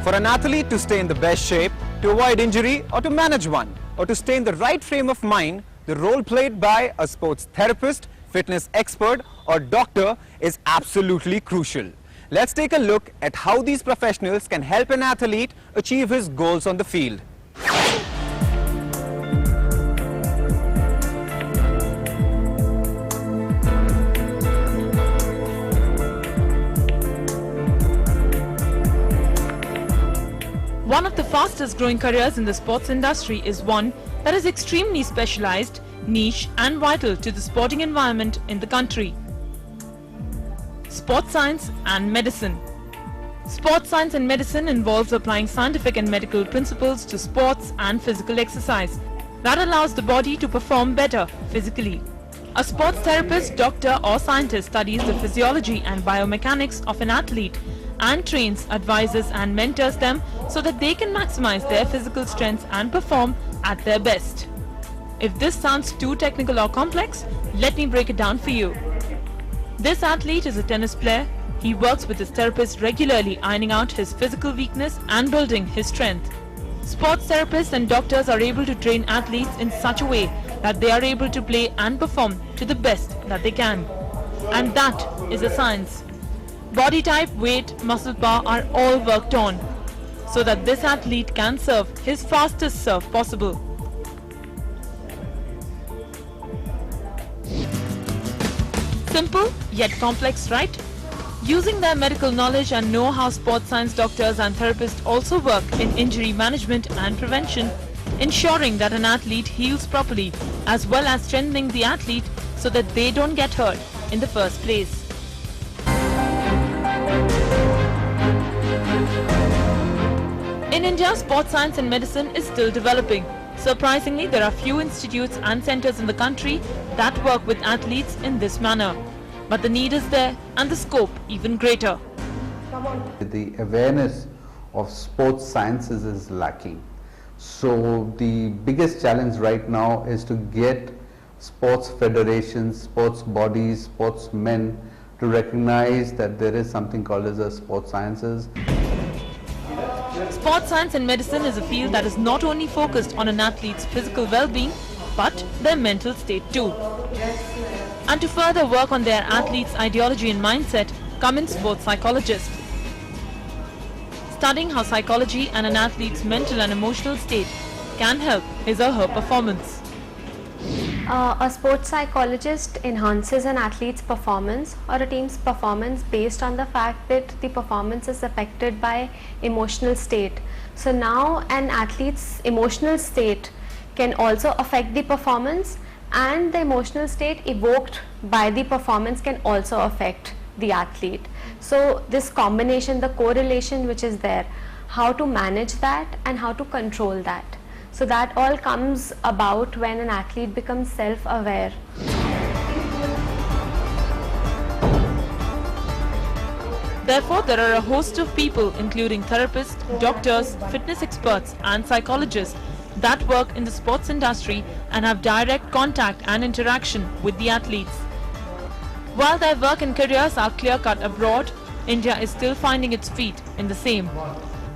For an athlete to stay in the best shape, to avoid injury or to manage one, or to stay in the right frame of mind, the role played by a sports therapist, fitness expert or doctor is absolutely crucial. Let's take a look at how these professionals can help an athlete achieve his goals on the field. One of the fastest growing careers in the sports industry is one that is extremely specialized, niche and vital to the sporting environment in the country. Sports science and medicine. Sports science and medicine involves applying scientific and medical principles to sports and physical exercise that allows the body to perform better physically. A sports therapist, doctor or scientist studies the physiology and biomechanics of an athlete and trains, advises and mentors them so that they can maximize their physical strengths and perform at their best. If this sounds too technical or complex, let me break it down for you. This athlete is a tennis player. He works with his therapist regularly, ironing out his physical weakness and building his strength. Sports therapists and doctors are able to train athletes in such a way that they are able to play and perform to the best that they can. And that is a science. Body type, weight, muscle power are all worked on so that this athlete can serve his fastest serve possible. Simple yet complex, right? Using their medical knowledge and know how sports science doctors and therapists also work in injury management and prevention, ensuring that an athlete heals properly as well as strengthening the athlete so that they don't get hurt in the first place. In India, sports science and medicine is still developing. Surprisingly, there are few institutes and centers in the country that work with athletes in this manner. But the need is there and the scope even greater. The awareness of sports sciences is lacking. So the biggest challenge right now is to get sports federations, sports bodies, sportsmen to recognize that there is something called as a sports sciences. Sports science and medicine is a field that is not only focused on an athlete's physical well-being, but their mental state too. And to further work on their athlete's ideology and mindset, come in sports psychologists. Studying how psychology and an athlete's mental and emotional state can help his or her performance. A sports psychologist enhances an athlete's performance or a team's performance based on the fact that the performance is affected by emotional state. So now an athlete's emotional state can also affect the performance, and the emotional state evoked by the performance can also affect the athlete. So this combination, the correlation which is there, how to manage that and how to control that. So that all comes about when an athlete becomes self-aware. Therefore, there are a host of people including therapists, doctors, fitness experts and psychologists that work in the sports industry and have direct contact and interaction with the athletes. While their work and careers are clear-cut abroad, India is still finding its feet in the same.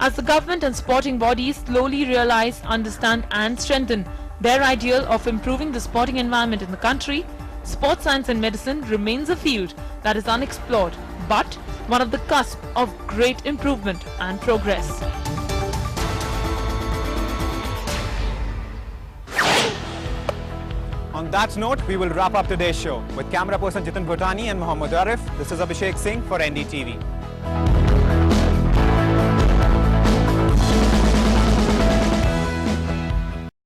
As the government and sporting bodies slowly realize, understand and strengthen their ideal of improving the sporting environment in the country, sports science and medicine remains a field that is unexplored, but one of the cusp of great improvement and progress. On that note, we will wrap up today's show. With camera person Jitin Bhutani and Mohammad Arif, this is Abhishek Singh for NDTV.